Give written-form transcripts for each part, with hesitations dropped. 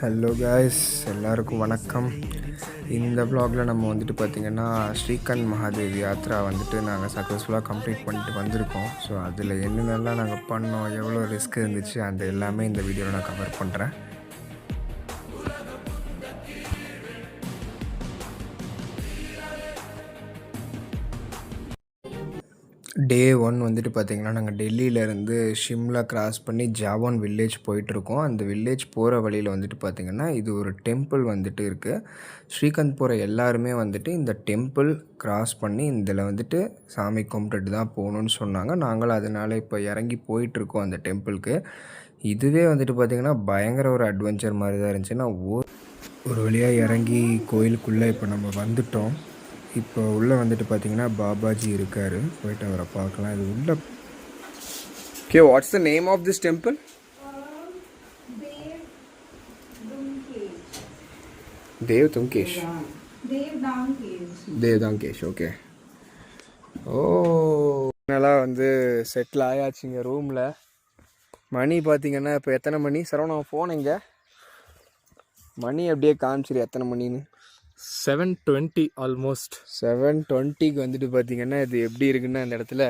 Hello guys, எல்லாருக்கும் வணக்கம். இந்த வ்ளாகில் நம்ம வந்துட்டு பார்த்திங்கன்னா ஸ்ரீகாந்த் மகாதேவி யாத்ரா வந்துட்டு நாங்கள் சக்ஸஸ்ஃபுல்லாக கம்ப்ளீட் பண்ணிட்டு வந்திருக்கோம். ஸோ அதில் என்னென்னலாம் நாங்கள் பண்ணோம், எவ்வளோ ரிஸ்க் இருந்துச்சு, அந்த எல்லாமே இந்த வீடியோவில் நான் கவர் பண்ணுறேன். டே 1 வந்துட்டு பார்த்திங்கன்னா நாங்கள் டெல்லியிலேருந்து ஷிம்லா கிராஸ் பண்ணி ஜாவான் வில்லேஜ் போயிட்டுருக்கோம். அந்த வில்லேஜ் போகிற வழியில் வந்துட்டு பார்த்திங்கன்னா இது ஒரு டெம்பிள் வந்துட்டு இருக்குது. ஸ்ரீகாந்த் போகிற எல்லாருமே வந்துட்டு இந்த டெம்பிள் கிராஸ் பண்ணி இதில் வந்துட்டு சாமி கும்பிட்டுட்டு தான் போகணுன்னு சொன்னாங்க. நாங்களும் அதனால் இப்போ இறங்கி போயிட்டுருக்கோம் அந்த டெம்பிளுக்கு. இதுவே வந்துட்டு பார்த்திங்கன்னா பயங்கர ஒரு அட்வென்ச்சர் மாதிரி தான் இருந்துச்சு. நான் ஒரு வழியாக இறங்கி கோயிலுக்குள்ளே இப்போ நம்ம வந்துட்டோம். இப்போ உள்ளே வந்துட்டு பார்த்தீங்கன்னா பாபாஜி இருக்கார். போயிட்டு அவரை பார்க்கலாம். இது உள்ள. Okay, what's the name of this temple? Dev Tungesh. Devtangesh. Okay. ஓ, நல்லா வந்து செட்டில் ஆயாச்சுங்க ரூமில். மணி பார்த்தீங்கன்னா இப்போ எத்தனை மணி? சரவணா ஃபோன் எங்கே? மணி அப்படியே காமிச்சிரு எத்தனை மணின்னு. 7:20 ஆல்மோஸ்ட். 7:20க்கு வந்துட்டு பார்த்தீங்கன்னா இது எப்படி இருக்குன்னா, அந்த இடத்துல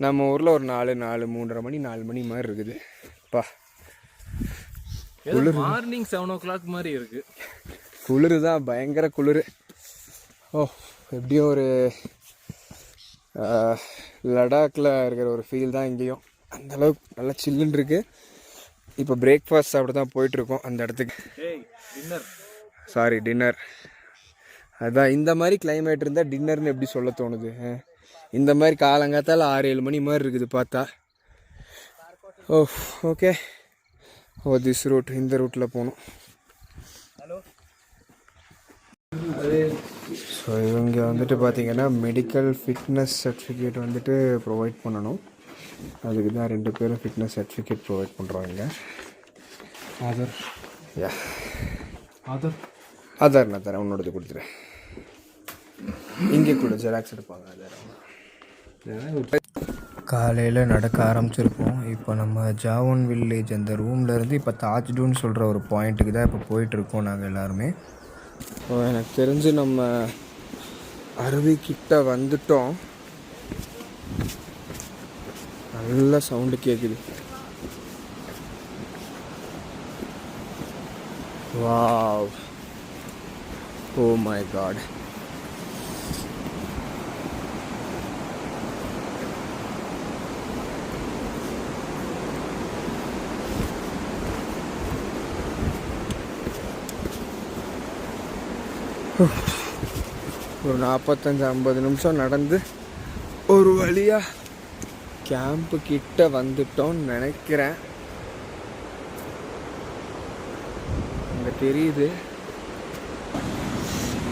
நம்ம ஊரில் ஒரு 3:30 மணி 4 மணி மாதிரி இருக்குது. பா, குளிர். மார்னிங் 7 o'clock மாதிரி இருக்குது. குளிர் தான், பயங்கர குளிர். ஓ, எப்படியும் ஒரு லடாக்கில் இருக்கிற ஒரு ஃபீல் தான் இங்கேயும். அந்தளவுக்கு நல்லா சில்லுன்னு இருக்குது. இப்போ பிரேக்ஃபாஸ்ட் சாப்பிட தான் போயிட்டுருக்கோம் அந்த இடத்துக்கு. டின்னர். அதுதான், இந்த மாதிரி கிளைமேட் இருந்தால் டின்னர்னு எப்படி சொல்ல தோணுது? இந்த மாதிரி காலங்காத்தால் 6-7 மணி மாதிரி இருக்குது பார்த்தா. ஓ, ஓகே. ஓ, திஸ் ரூட், இந்த ரூட்டில் போகணும். ஸோ இவங்க வந்துட்டு பார்த்திங்கன்னா மெடிக்கல் ஃபிட்னஸ் சர்டிஃபிகேட் வந்துட்டு ப்ரொவைட் பண்ணணும். அதுக்கு தான் 2 பேரும் ஃபிட்னஸ் சர்டிஃபிகேட் ப்ரொவைட் பண்ணுறாங்க. ஆதார் நான் தரேன், உன்னோடது கொடுத்துறேன். இங்கே கூட ஜெராக்ஸ் எடுப்பாங்க. காலையில் நடக்க ஆரம்பிச்சிருக்கோம். இப்போ நம்ம ஜாவான் வில்லேஜ் அந்த ரூம்லேருந்து இப்போ தாஜ்டூன்னு சொல்கிற ஒரு பாயிண்ட்டுக்கு தான் இப்போ போயிட்டுருக்கோம் நாங்கள் எல்லாருமே. ஸோ எனக்கு தெரிஞ்சு நம்ம அருவிக்கிட்ட வந்துட்டோம். நல்ல சவுண்டு கேட்குது. Wow, oh my god. ஒரு 45-50 நிமிஷம் நடந்து ஒரு வழியாக கேம்ப்பு கிட்ட வந்துட்டோன்னு நினைக்கிறேன். அங்கே தெரியுது.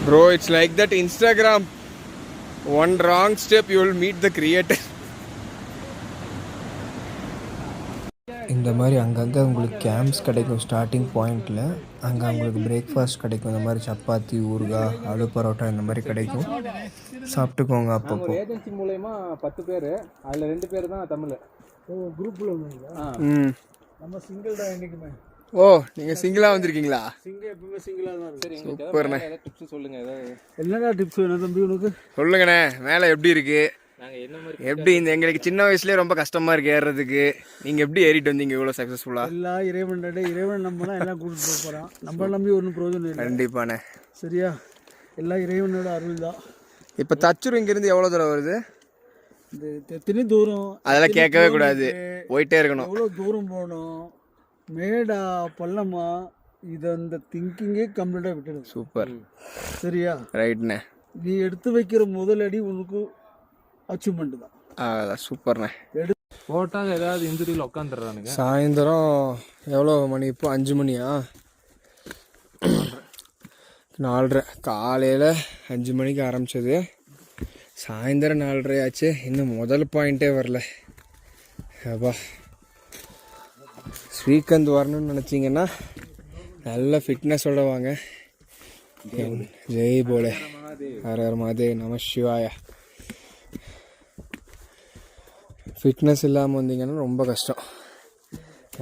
Bro, it's like that Instagram. One wrong step, you will meet the creator. இந்த மாதிரி அங்கங்கே உங்களுக்கு கேம்ப்ஸ் கிடைக்கும். ஸ்டார்டிங் பாயிண்டில் அங்கே உங்களுக்கு பிரேக்ஃபாஸ்ட் கிடைக்கும். இந்த மாதிரி சப்பாத்தி, ஊறுகாய், ஆலு பரோட்டா இந்த மாதிரி கிடைக்கும். சாப்பிட்டுக்கோங்க. அப்பப்போ ஏஜென்சி மூலமா 10 பேர், அதில் 2 பேர் தான் தமிழ். குரூப்பில் நம்ம சிங்கிள் தான் என்றைக்குமே. ஓ, நீங்கள் சிங்கிளாக வந்திருக்கீங்களா? எப்பவுமே சிங்கிளாக தான். சரி, சூப்பர்ண்ணே. டிப்ஸ் சொல்லுங்கள். ஏதாவது என்னடா டிப்ஸ் வேணும் தம்பி உனக்கு? சொல்லுங்கண்ணே. மேலே எப்படி இருக்குது? எப்படி இந்த எங்களுக்கு சின்ன வயசுலேயே ரொம்ப கஷ்டமாக இருக்குது ஏறுறதுக்கு. நீங்கள் எப்படி ஏறிட்டு வந்தீங்க இவ்வளோ சக்ஸஸ்ஃபுல்லாக? எல்லாம் இறைவன் நம்பினா எல்லாம் கூட்டிட்டு போகிறான். நம்ம நம்பி ஒன்றும் பிரயோஜனம் இல்லை. கண்டிப்பாண்ணே. சரியா? எல்லாம் இறைவனோட அருள் தான். இப்போ தச்சூர் இங்கேருந்து எவ்வளோ தூரம் வருது? இந்த எத்தனை தூரம் அதெல்லாம் கேட்கவே கூடாது, போயிட்டே இருக்கணும். எவ்வளோ தூரம் போகணும், மேடா பள்ளமா, இது அந்த திங்கிங்கே கம்ப்ளீட்டாக விட்டுடும். சூப்பர். சரியா? ரைட்ண்ணே. நீ எடுத்து வைக்கிற முதலடி உனக்கு அச்சீவ்மெண்ட் தான். சூப்பர்ண்ணே. போட்டாங்க ஏதாவது இன்ஜுரியில் உட்காந்துடுறானுங்க. சாயந்தரம் எவ்வளோ மணி இப்போ? 5 மணியா? 4:30. காலையில் 5 மணிக்கு ஆரம்பித்தது, சாயந்தரம் 4:30 ஆச்சு. இன்னும் முதல் பாயிண்ட்டே வரல. அப்பா, ஸ்ரீகாந்த் வரணும்னு நினச்சிங்கன்னா நல்ல ஃபிட்னஸோட வாங்க. ஜெய் போலே, ஹர ஹர மகாதேவ், நம சிவாய. ஃபிட்னஸ் இல்லாமல் வந்தீங்கன்னா ரொம்ப கஷ்டம்.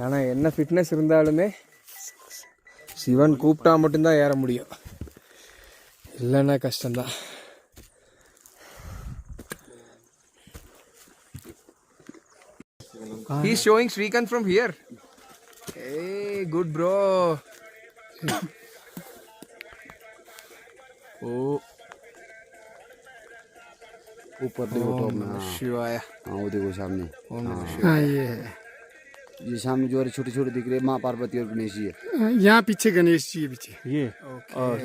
ஆனால் என்ன ஃபிட்னஸ் இருந்தாலுமே சிவன் கூப்பிட்டா மட்டும்தான் ஏற முடியும், இல்லைன்னா கஷ்டம்தான். He's showing Srikanth from here. Hey, good bro. Oh. ऊपर देखो टॉप में। शिवाया। हाँ वो देखो सामने। हाँ ये सामने जो छोटे छोटे दिख रहे हैं माँ पार्वती और गणेश जी है। यहाँ पीछे गणेश जी है पीछे, ये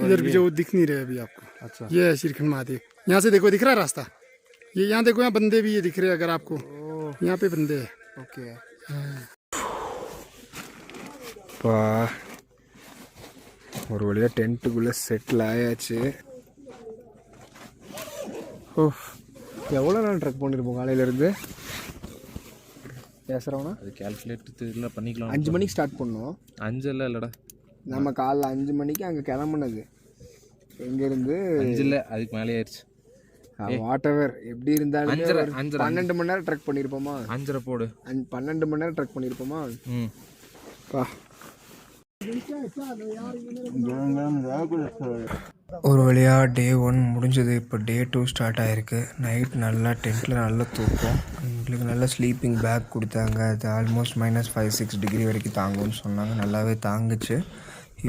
इधर पीछे वो दिख नहीं रहे अभी आपको। अच्छा ये है श्रीखंड महादेव। यहाँ से देखो दिख रहा है रास्ता, ये यहाँ देखो, यहाँ बंदे भी ये दिख रहे हैं अगर आपको, यहाँ पे बंदे है। Okay. ஒரு வழியாக டென்ட்டுக்குள்ளே செட்டில் ஆயாச்சு. ஓ, எவ்வளோ நாள் ட்ரெக் பண்ணியிருப்போம் காலையிலேருந்து பேசுகிறோன்னா? அது கேல்குலேட் இல்லை பண்ணிக்கலாம். 5 மணிக்கு ஸ்டார்ட் பண்ணோம். 5 இல்லைடா, நம்ம காலைல 5 மணிக்கு அங்கே கிளம்புனது. எங்கேருந்து 5 இல்லை, அதுக்கு மேலே ஆயிடுச்சு. வாட் எவர் எப்படி இருந்தாலும் 12 மணி நேரம் ட்ரெக் பண்ணியிருப்போமா? 5:30 போடு. 12 மணி நேரம் ட்ரெக் பண்ணியிருப்போமா? பா, ஒரு வழியாக டே 1 முடிஞ்சது. இப்போ டே 2 ஸ்டார்ட் ஆகிருக்கு. நைட் நல்லா டென்ட்டில் நல்லா தூக்கம். எங்களுக்கு நல்லா ஸ்லீப்பிங் பேக் கொடுத்தாங்க. அது ஆல்மோஸ்ட் -5-6 டிகிரி வரைக்கும் தாங்கும்னு சொன்னாங்க. நல்லாவே தாங்குச்சு.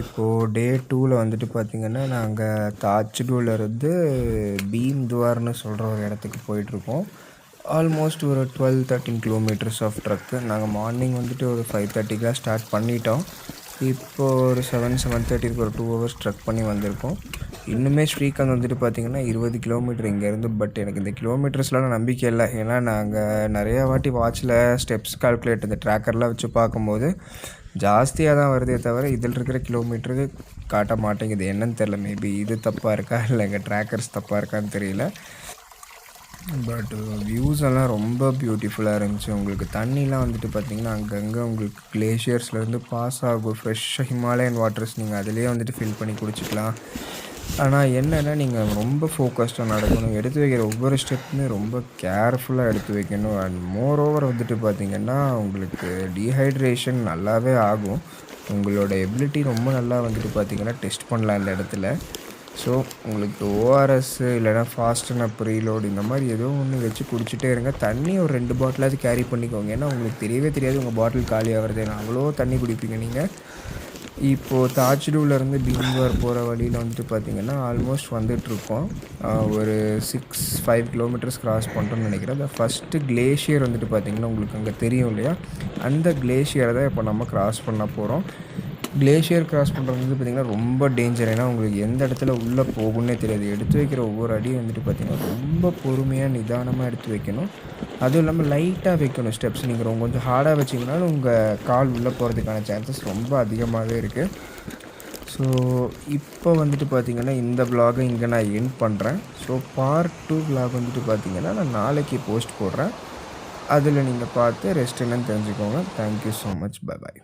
இப்போது டே 2ல் வந்துட்டு பார்த்திங்கன்னா நாங்கள் தாச்சுடூலேருந்து பீம் துவார்னு சொல்கிற ஒரு இடத்துக்கு போயிட்டுருக்கோம். ஆல்மோஸ்ட் ஒரு 12-13 கிலோமீட்டர்ஸ் ஆஃப் ட்ரக்கு. நாங்கள் மார்னிங் வந்துட்டு ஒரு 5:30க்கெலாம் ஸ்டார்ட் பண்ணிட்டோம். இப்போது ஒரு 7-7:30க்கு ஒரு 2 ஹவர்ஸ் ட்ரக் பண்ணி வந்திருக்கோம். இன்னுமே ஸ்ரீகாந்த் வந்துட்டு பார்த்திங்கன்னா 20 கிலோமீட்டர் இங்கேருந்து. பட் எனக்கு இந்த கிலோமீட்டர்ஸ்லாம் நம்பிக்கை இல்லை. ஏன்னா நாங்கள் நிறையா வாட்டி வாட்சில் ஸ்டெப்ஸ் கால்குலேட் இந்த ட்ராக்கர்லாம் வச்சு பார்க்கும்போது ஜாஸ்தியாக தான் வருதே தவிர இதில் இருக்கிற கிலோமீட்டருக்கு காட்ட மாட்டேங்குது. என்னன்னு தெரில, மேபி இது தப்பாக இருக்கா இல்லை எங்கள் ட்ராக்கர்ஸ் தப்பாக இருக்கான்னு தெரியல. பட் வியூஸ் எல்லாம் ரொம்ப பியூட்டிஃபுல்லாக இருந்துச்சு. உங்களுக்கு தண்ணிலாம் வந்துட்டு பார்த்திங்கன்னா அங்கங்கே உங்களுக்கு கிளேஷியர்ஸ்லேருந்து பாஸ் ஆகும். ஃப்ரெஷ்ஷாக ஹிமாலயன் வாட்டர்ஸ் நீங்கள் அதிலே வந்துட்டு ஃபில் பண்ணி குடிச்சிக்கலாம். ஆனால் என்னென்னா நீங்கள் ரொம்ப ஃபோக்கஸ்டாக நடக்கணும். எடுத்து வைக்கிற ஒவ்வொரு ஸ்டெப்புமே ரொம்ப கேர்ஃபுல்லாக எடுத்து வைக்கணும். அண்ட் மோர் ஓவர் வந்துட்டு பார்த்திங்கன்னா உங்களுக்கு டீஹைட்ரேஷன் நல்லாவே ஆகும். உங்களோட எபிலிட்டி ரொம்ப நல்லா வந்துட்டு பார்த்திங்கன்னா டெஸ்ட் பண்ணலாம் இந்த இடத்துல. ஸோ உங்களுக்கு ஓஆர்எஸ் இல்லைனா ஃபாஸ்ட் அண்ட் அப் ரீலோடு இந்த மாதிரி ஏதோ ஒன்று வச்சு குடிச்சிட்டே இருங்க. தண்ணி ஒரு 2 பாட்டிலாவது கேரி பண்ணிக்கோங்க. ஏன்னா உங்களுக்கு தெரியவே தெரியாது உங்கள் பாட்டில் காலி ஆகிறது. அவ்வளோ தண்ணி குடிப்பீங்க நீங்கள். இப்போது தாச்சுடூலேருந்து பீம்வார் போகிற வழியில் வந்துட்டு பார்த்திங்கன்னா ஆல்மோஸ்ட் வந்துட்டுருக்கோம். ஒரு 5 கிலோமீட்டர்ஸ் கிராஸ் பண்ணுறோன்னு நினைக்கிறேன். அந்த ஃபஸ்ட்டு கிளேஷியர் வந்துட்டு பார்த்திங்கன்னா உங்களுக்கு அங்கே தெரியும் இல்லையா, அந்த கிளேஷியரை தான் இப்போ நம்ம கிராஸ் பண்ண போகிறோம். கிளேஷியர் கிராஸ் பண்ணுறது வந்து பார்த்திங்கன்னா ரொம்ப டேஞ்சர். ஏன்னா உங்களுக்கு எந்த இடத்துல உள்ளே போகுன்னே தெரியாது. எடுத்து வைக்கிற ஒவ்வொரு அடியும் வந்துட்டு பார்த்திங்கன்னா ரொம்ப பொறுமையாக நிதானமாக எடுத்து வைக்கணும். அதுவும் இல்லாமல் லைட்டாக வைக்கணும் ஸ்டெப்ஸ். நீங்கள் கொஞ்சம் ஹார்டாக வச்சிங்கனாலும் உங்கள் கால் உள்ளே போகிறதுக்கான சான்சஸ் ரொம்ப அதிகமாகவே இருக்குது. ஸோ இப்போ வந்துட்டு பார்த்திங்கன்னா இந்த vlog இங்கே நான் எண்ட் பண்ணுறேன். ஸோ பார்ட் 2 vlog வந்துட்டு பார்த்திங்கன்னா நான் நாளைக்கு போஸ்ட் போடுறேன். அதில் நீங்கள் பார்த்து ரெஸ்ட் என்னன்னு தெரிஞ்சுக்கோங்க. Thank you so much. Bye bye.